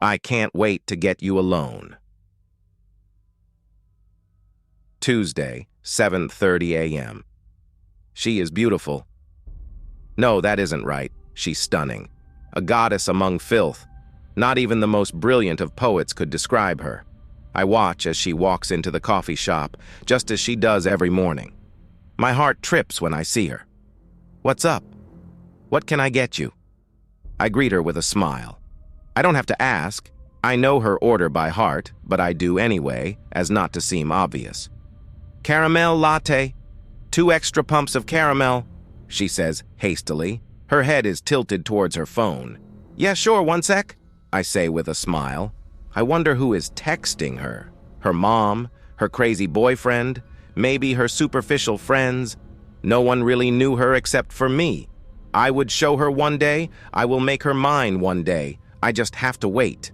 I can't wait to get you alone. Tuesday, 7:30 a.m. She is beautiful. No, that isn't right. She's stunning. A goddess among filth. Not even the most brilliant of poets could describe her. I watch as she walks into the coffee shop, just as she does every morning. My heart trips when I see her. What's up? What can I get you? I greet her with a smile. I don't have to ask. I know her order by heart, but I do anyway, as not to seem obvious. Caramel latte. 2 extra pumps of caramel, she says hastily. Her head is tilted towards her phone. Yeah, sure, 1 sec, I say with a smile. I wonder who is texting her. Her mom? Her crazy boyfriend? Maybe her superficial friends? No one really knew her except for me. I would show her one day. I will make her mine one day. I just have to wait.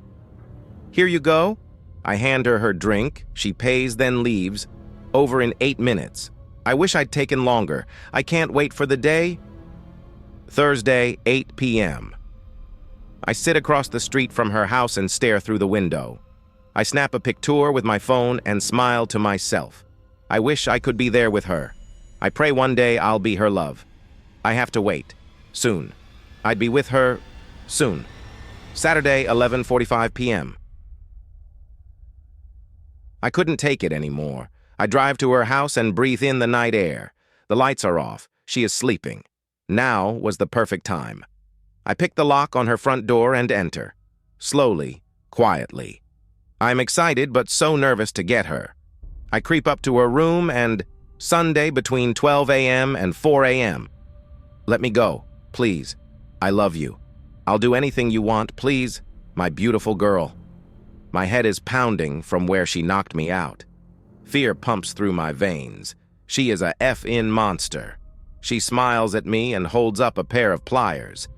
Here you go. I hand her her drink. She pays, then leaves. Over in 8 minutes. I wish I'd taken longer. I can't wait for the day. Thursday, 8 p.m. I sit across the street from her house and stare through the window. I snap a picture with my phone and smile to myself. I wish I could be there with her. I pray one day I'll be her love. I have to wait. Soon. I'd be with her soon. Saturday, 11:45 p.m. I couldn't take it anymore. I drive to her house and breathe in the night air. The lights are off. She is sleeping. Now was the perfect time. I pick the lock on her front door and enter. Slowly, quietly. I'm excited but so nervous to get her. I creep up to her room and Sunday between 12 a.m. and 4 a.m. Let me go, please. I love you. I'll do anything you want, please, my beautiful girl. My head is pounding from where she knocked me out. Fear pumps through my veins. She is a F-in monster. She smiles at me and holds up a pair of pliers.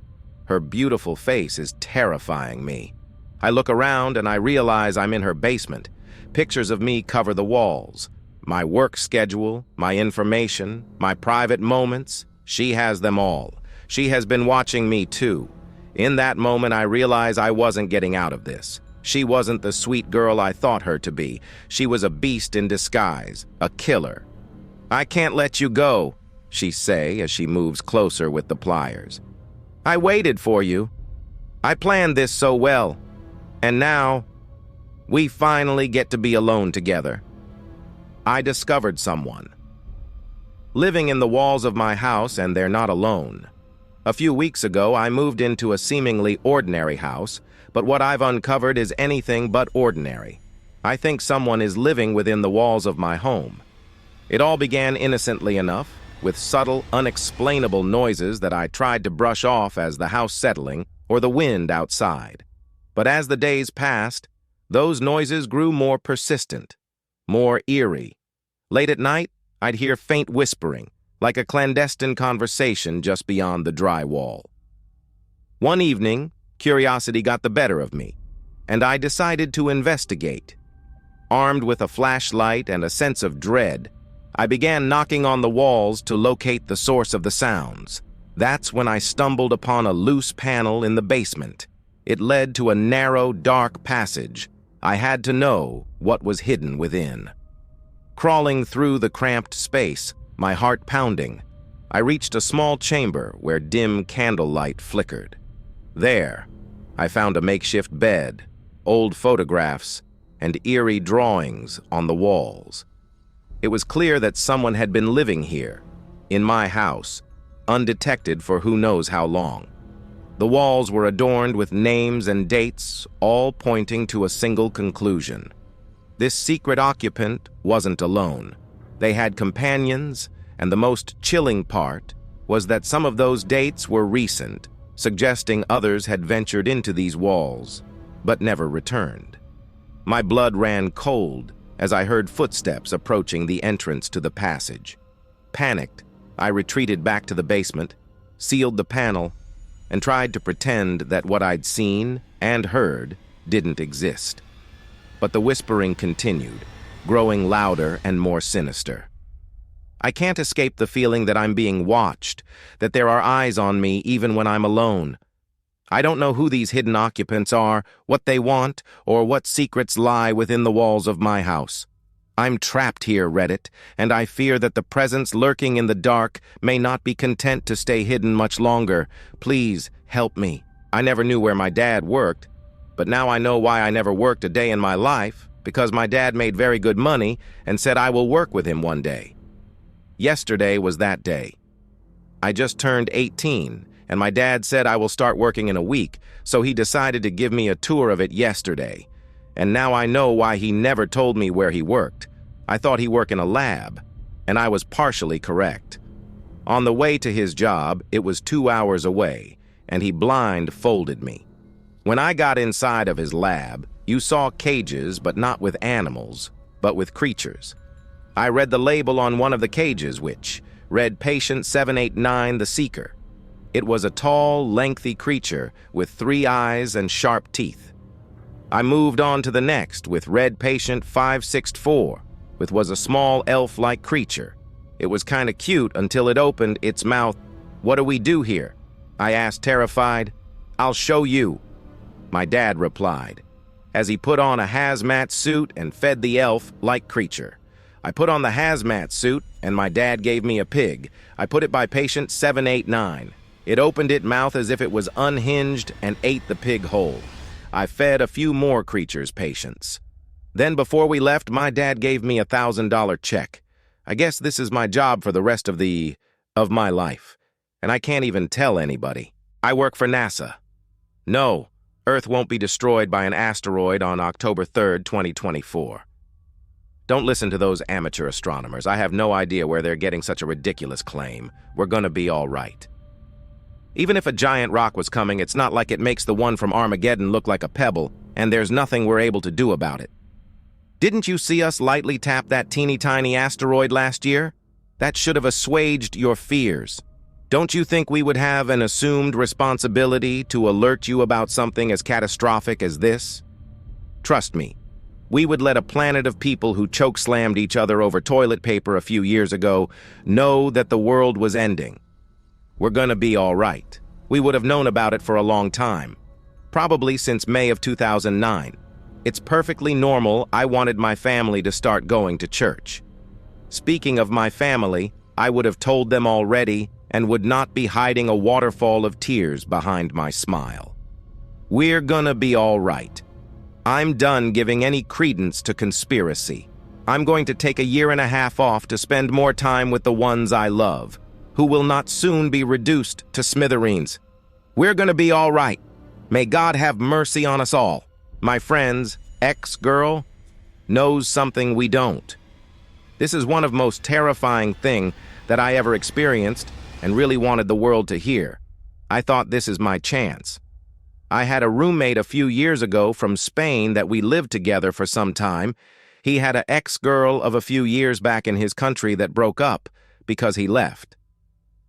Her beautiful face is terrifying me. I look around and I realize I'm in her basement. Pictures of me cover the walls. My work schedule, my information, my private moments, she has them all. She has been watching me too. In that moment, I realize I wasn't getting out of this. She wasn't the sweet girl I thought her to be. She was a beast in disguise, a killer. I can't let you go, she say as she moves closer with the pliers. I waited for you. I planned this so well. And now, we finally get to be alone together. I discovered someone. Living in the walls of my house, and they're not alone. A few weeks ago, I moved into a seemingly ordinary house, but what I've uncovered is anything but ordinary. I think someone is living within the walls of my home. It all began innocently enough, with subtle, unexplainable noises that I tried to brush off as the house settling or the wind outside. But as the days passed, those noises grew more persistent, more eerie. Late at night, I'd hear faint whispering, like a clandestine conversation just beyond the drywall. One evening, curiosity got the better of me, and I decided to investigate. Armed with a flashlight and a sense of dread, I began knocking on the walls to locate the source of the sounds. That's when I stumbled upon a loose panel in the basement. It led to a narrow, dark passage. I had to know what was hidden within. Crawling through the cramped space, my heart pounding, I reached a small chamber where dim candlelight flickered. There, I found a makeshift bed, old photographs, and eerie drawings on the walls. It was clear that someone had been living here, in my house, undetected for who knows how long. The walls were adorned with names and dates, all pointing to a single conclusion. This secret occupant wasn't alone. They had companions, and the most chilling part was that some of those dates were recent, suggesting others had ventured into these walls, but never returned. My blood ran cold as I heard footsteps approaching the entrance to the passage. Panicked, I retreated back to the basement, sealed the panel, and tried to pretend that what I'd seen and heard didn't exist. But the whispering continued, growing louder and more sinister. I can't escape the feeling that I'm being watched, that there are eyes on me even when I'm alone. I don't know who these hidden occupants are, what they want, or what secrets lie within the walls of my house. I'm trapped here, Reddit, and I fear that the presence lurking in the dark may not be content to stay hidden much longer. Please, help me. I never knew where my dad worked, but now I know why I never worked a day in my life, because my dad made very good money and said I will work with him one day. Yesterday was that day. I just turned 18, and my dad said I will start working in a week, so he decided to give me a tour of it yesterday. And now I know why he never told me where he worked. I thought he worked in a lab, and I was partially correct. On the way to his job, it was 2 hours away, and he blindfolded me. When I got inside of his lab, you saw cages, but not with animals, but with creatures. I read the label on one of the cages, which read Patient 789 the Seeker. It was a tall, lengthy creature with 3 eyes and sharp teeth. I moved on to the next with Red Patient 564, which was a small elf-like creature. It was kinda cute until it opened its mouth. "What do we do here?" I asked, terrified. "I'll show you," my dad replied, as he put on a hazmat suit and fed the elf-like creature. I put on the hazmat suit, and my dad gave me a pig. I put it by Patient 789. It opened its mouth as if it was unhinged and ate the pig whole. I fed a few more creatures patients. Then before we left, my dad gave me a $1,000 check. I guess this is my job for the rest of my life. And I can't even tell anybody. I work for NASA. No, Earth won't be destroyed by an asteroid on October 3rd, 2024. Don't listen to those amateur astronomers. I have no idea where they're getting such a ridiculous claim. We're gonna be all right. Even if a giant rock was coming, it's not like it makes the one from Armageddon look like a pebble, and there's nothing we're able to do about it. Didn't you see us lightly tap that teeny-tiny asteroid last year? That should have assuaged your fears. Don't you think we would have an assumed responsibility to alert you about something as catastrophic as this? Trust me, we would let a planet of people who choke-slammed each other over toilet paper a few years ago know that the world was ending. We're gonna be all right. We would have known about it for a long time. Probably since May of 2009. It's perfectly normal. I wanted my family to start going to church. Speaking of my family, I would have told them already and would not be hiding a waterfall of tears behind my smile. We're gonna be all right. I'm done giving any credence to conspiracy. I'm going to take a 1.5 years off to spend more time with the ones I love, who will not soon be reduced to smithereens. We're gonna be all right. May God have mercy on us all. My friend's ex-girl knows something we don't. This is one of the most terrifying thing that I ever experienced and really wanted the world to hear. I thought this is my chance. I had a roommate a few years ago from Spain that we lived together for some time. He had an ex-girl of a few years back in his country that broke up because he left.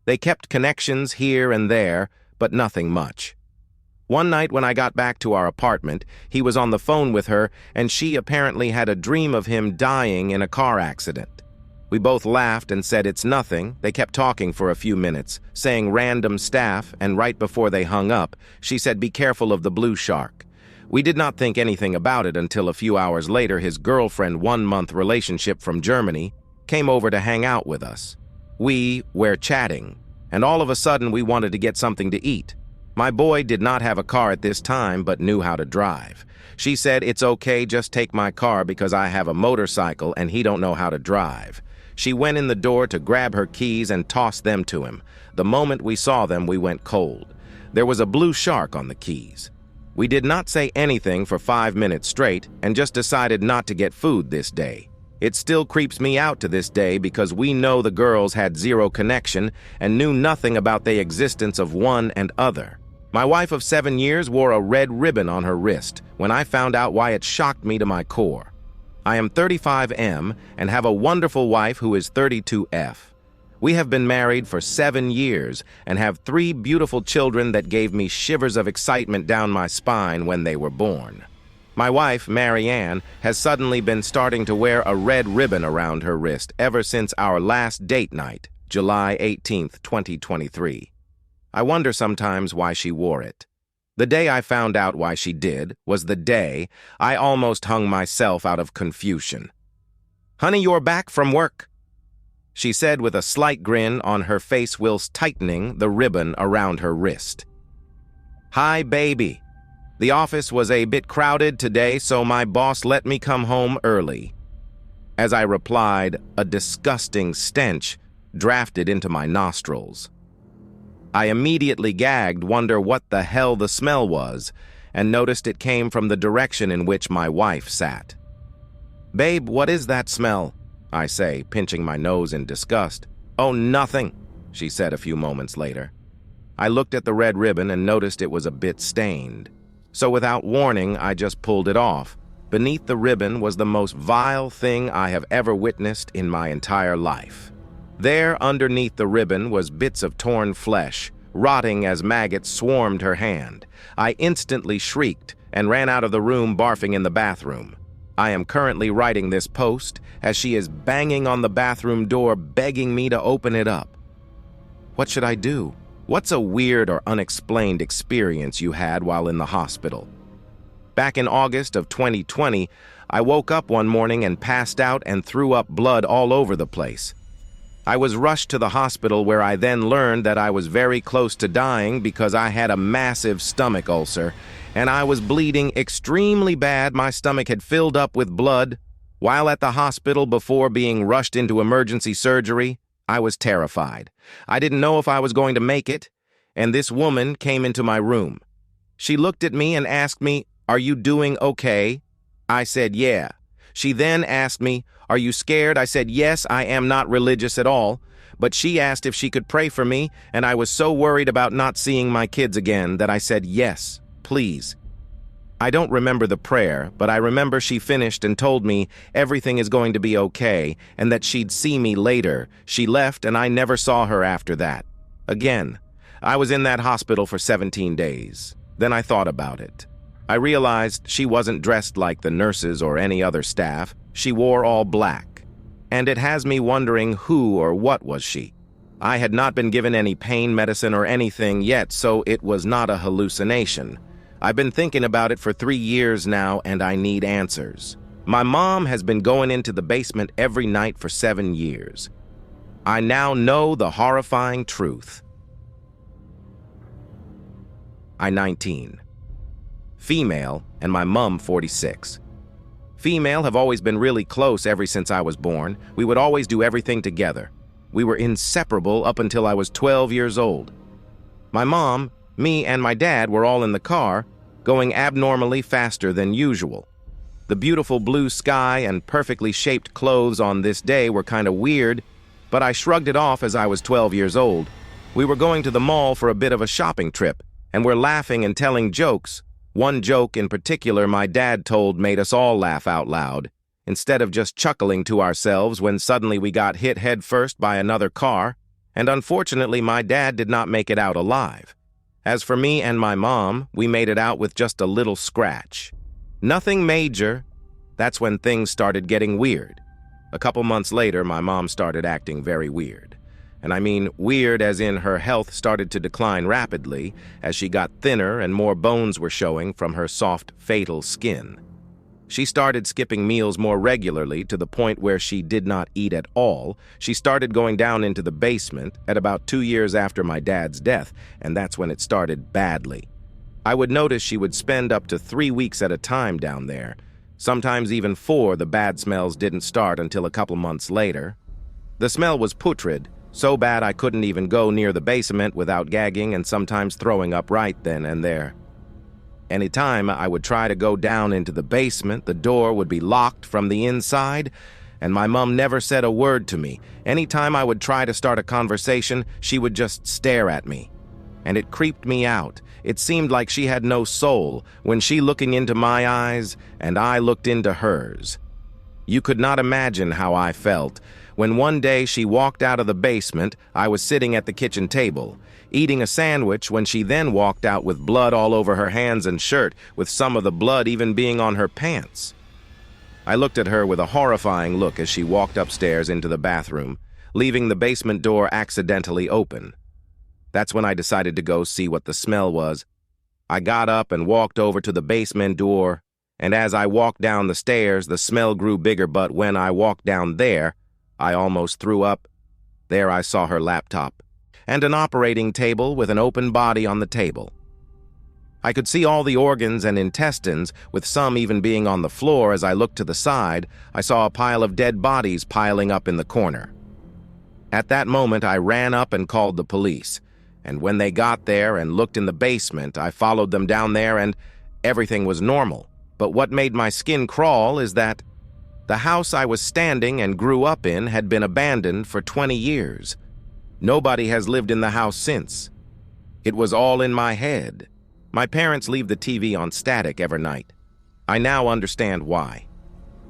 They kept connections here and there, but nothing much. One night when I got back to our apartment, he was on the phone with her, and she apparently had a dream of him dying in a car accident. We both laughed and said it's nothing. They kept talking for a few minutes, saying random stuff, and right before they hung up, she said, "Be careful of the blue shark." We did not think anything about it until a few hours later his girlfriend, 1-month relationship from Germany, came over to hang out with us. We were chatting, and all of a sudden we wanted to get something to eat. My boy did not have a car at this time but knew how to drive. She said, "It's okay, just take my car because I have a motorcycle and he don't know how to drive." She went in the door to grab her keys and tossed them to him. The moment we saw them, we went cold. There was a blue shark on the keys. We did not say anything for 5 minutes straight and just decided not to get food this day. It still creeps me out to this day because we know the girls had zero connection and knew nothing about the existence of one and other. My wife of 7 years wore a red ribbon on her wrist. When I found out why, it shocked me to my core. I am 35M and have a wonderful wife who is 32F. We have been married for 7 years and have 3 beautiful children that gave me shivers of excitement down my spine when they were born. My wife, Marianne, has suddenly been starting to wear a red ribbon around her wrist ever since our last date night, July 18th, 2023. I wonder sometimes why she wore it. The day I found out why she did was the day I almost hung myself out of confusion. "Honey, you're back from work," she said with a slight grin on her face whilst tightening the ribbon around her wrist. "Hi, baby. The office was a bit crowded today, so my boss let me come home early." As I replied, a disgusting stench drafted into my nostrils. I immediately gagged, wonder what the hell the smell was, and noticed it came from the direction in which my wife sat. "Babe, what is that smell?" I say, pinching my nose in disgust. "Oh, nothing," she said a few moments later. I looked at the red ribbon and noticed it was a bit stained. So without warning, I just pulled it off. Beneath the ribbon was the most vile thing I have ever witnessed in my entire life. There, underneath the ribbon, was bits of torn flesh, rotting as maggots swarmed her hand. I instantly shrieked and ran out of the room, barfing in the bathroom. I am currently writing this post as she is banging on the bathroom door, begging me to open it up. What should I do? What's a weird or unexplained experience you had while in the hospital? Back in August of 2020, I woke up one morning and passed out and threw up blood all over the place. I was rushed to the hospital, where I then learned that I was very close to dying because I had a massive stomach ulcer and I was bleeding extremely bad. My stomach had filled up with blood. While at the hospital before being rushed into emergency surgery, I was terrified. I didn't know if I was going to make it, and this woman came into my room. She looked at me and asked me, "Are you doing okay?" I said, "Yeah." She then asked me, "Are you scared?" I said, "Yes, I am not religious at all." But she asked if she could pray for me, and I was so worried about not seeing my kids again that I said, "Yes, please." I don't remember the prayer, but I remember she finished and told me everything is going to be okay and that she'd see me later. She left and I never saw her after that. Again, I was in that hospital for 17 days. Then I thought about it. I realized she wasn't dressed like the nurses or any other staff. She wore all black. And it has me wondering who or what was she. I had not been given any pain medicine or anything yet, so it was not a hallucination. I've been thinking about it for 3 years now, and I need answers. My mom has been going into the basement every night for 7 years. I now know the horrifying truth. I 19. Female, and my mom 46. Female have always been really close ever since I was born. We would always do everything together. We were inseparable up until I was 12 years old. My mom, me, and my dad were all in the car, going abnormally faster than usual. The beautiful blue sky and perfectly shaped clothes on this day were kind of weird, but I shrugged it off as I was 12 years old. We were going to the mall for a bit of a shopping trip, and we're laughing and telling jokes. One joke in particular my dad told made us all laugh out loud, instead of just chuckling to ourselves when suddenly we got hit head first by another car, and unfortunately my dad did not make it out alive. As for me and my mom, we made it out with just a little scratch. Nothing major. That's when things started getting weird. A couple months later, my mom started acting very weird. And I mean weird as in her health started to decline rapidly as she got thinner and more bones were showing from her soft, fatal skin. She started skipping meals more regularly to the point where she did not eat at all. She started going down into the basement at about 2 years after my dad's death, and that's when it started badly. I would notice she would spend up to 3 weeks at a time down there. Sometimes even 4. The bad smells didn't start until a couple months later. The smell was putrid, so bad I couldn't even go near the basement without gagging and sometimes throwing up right then and there. Anytime I would try to go down into the basement, the door would be locked from the inside, and my mom never said a word to me. Anytime I would try to start a conversation, she would just stare at me. And it creeped me out. It seemed like she had no soul when she looking into my eyes and I looked into hers. You could not imagine how I felt when one day she walked out of the basement. I was sitting at the kitchen table, eating a sandwich, when she then walked out with blood all over her hands and shirt, with some of the blood even being on her pants. I looked at her with a horrifying look as she walked upstairs into the bathroom, leaving the basement door accidentally open. That's when I decided to go see what the smell was. I got up and walked over to the basement door, and as I walked down the stairs, the smell grew bigger, but when I walked down there, I almost threw up. There I saw her laptop, and an operating table with an open body on the table. I could see all the organs and intestines, with some even being on the floor. As I looked to the side, I saw a pile of dead bodies piling up in the corner. At that moment, I ran up and called the police, and when they got there and looked in the basement, I followed them down there and everything was normal. But what made my skin crawl is that the house I was standing and grew up in had been abandoned for 20 years. Nobody has lived in the house since. It was all in my head. My parents leave the TV on static every night. I now understand why.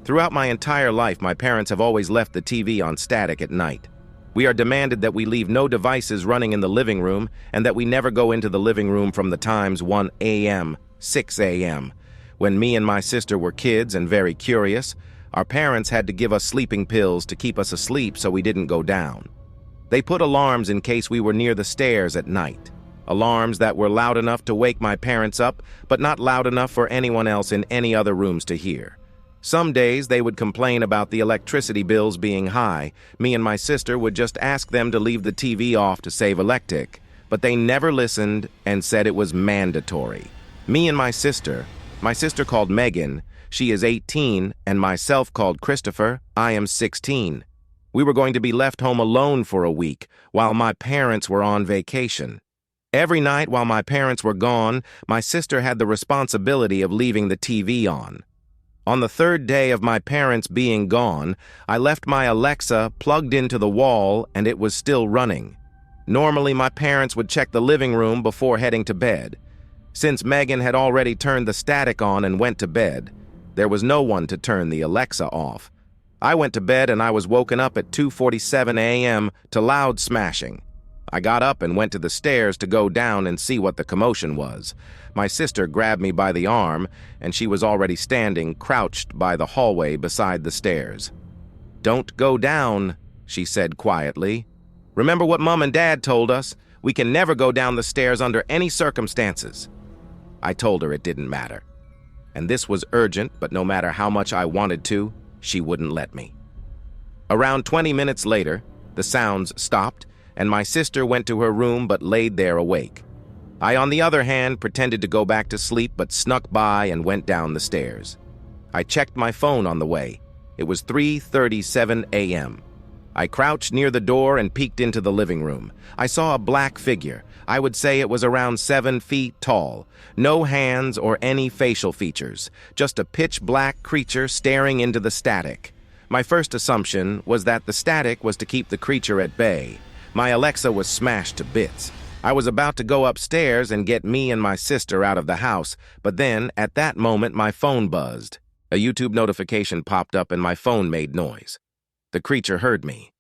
Throughout my entire life, my parents have always left the TV on static at night. We are demanded that we leave no devices running in the living room and that we never go into the living room from the times 1 a.m., 6 a.m. When me and my sister were kids and very curious, our parents had to give us sleeping pills to keep us asleep so we didn't go down. They put alarms in case we were near the stairs at night. Alarms that were loud enough to wake my parents up, but not loud enough for anyone else in any other rooms to hear. Some days they would complain about the electricity bills being high. Me and my sister would just ask them to leave the TV off to save electric, but they never listened and said it was mandatory. Me and my sister called Megan, she is 18, and myself called Christopher, I am 16. We were going to be left home alone for a week while my parents were on vacation. Every night while my parents were gone, my sister had the responsibility of leaving the TV on. On the third day of my parents being gone, I left my Alexa plugged into the wall and it was still running. Normally, my parents would check the living room before heading to bed. Since Megan had already turned the static on and went to bed, there was no one to turn the Alexa off. I went to bed and I was woken up at 2:47 a.m. to loud smashing. I got up and went to the stairs to go down and see what the commotion was. My sister grabbed me by the arm, and she was already standing, crouched by the hallway beside the stairs. "Don't go down," she said quietly. "Remember what Mom and Dad told us? We can never go down the stairs under any circumstances." I told her it didn't matter. And this was urgent, but no matter how much I wanted to, she wouldn't let me. Around 20 minutes later, the sounds stopped, and my sister went to her room but laid there awake. I, on the other hand, pretended to go back to sleep but snuck by and went down the stairs. I checked my phone on the way. It was 3:37 a.m. I crouched near the door and peeked into the living room. I saw a black figure. I would say it was around 7 feet tall. No hands or any facial features. Just a pitch-black creature staring into the static. My first assumption was that the static was to keep the creature at bay. My Alexa was smashed to bits. I was about to go upstairs and get me and my sister out of the house, but then, at that moment, my phone buzzed. A YouTube notification popped up and my phone made noise. The creature heard me.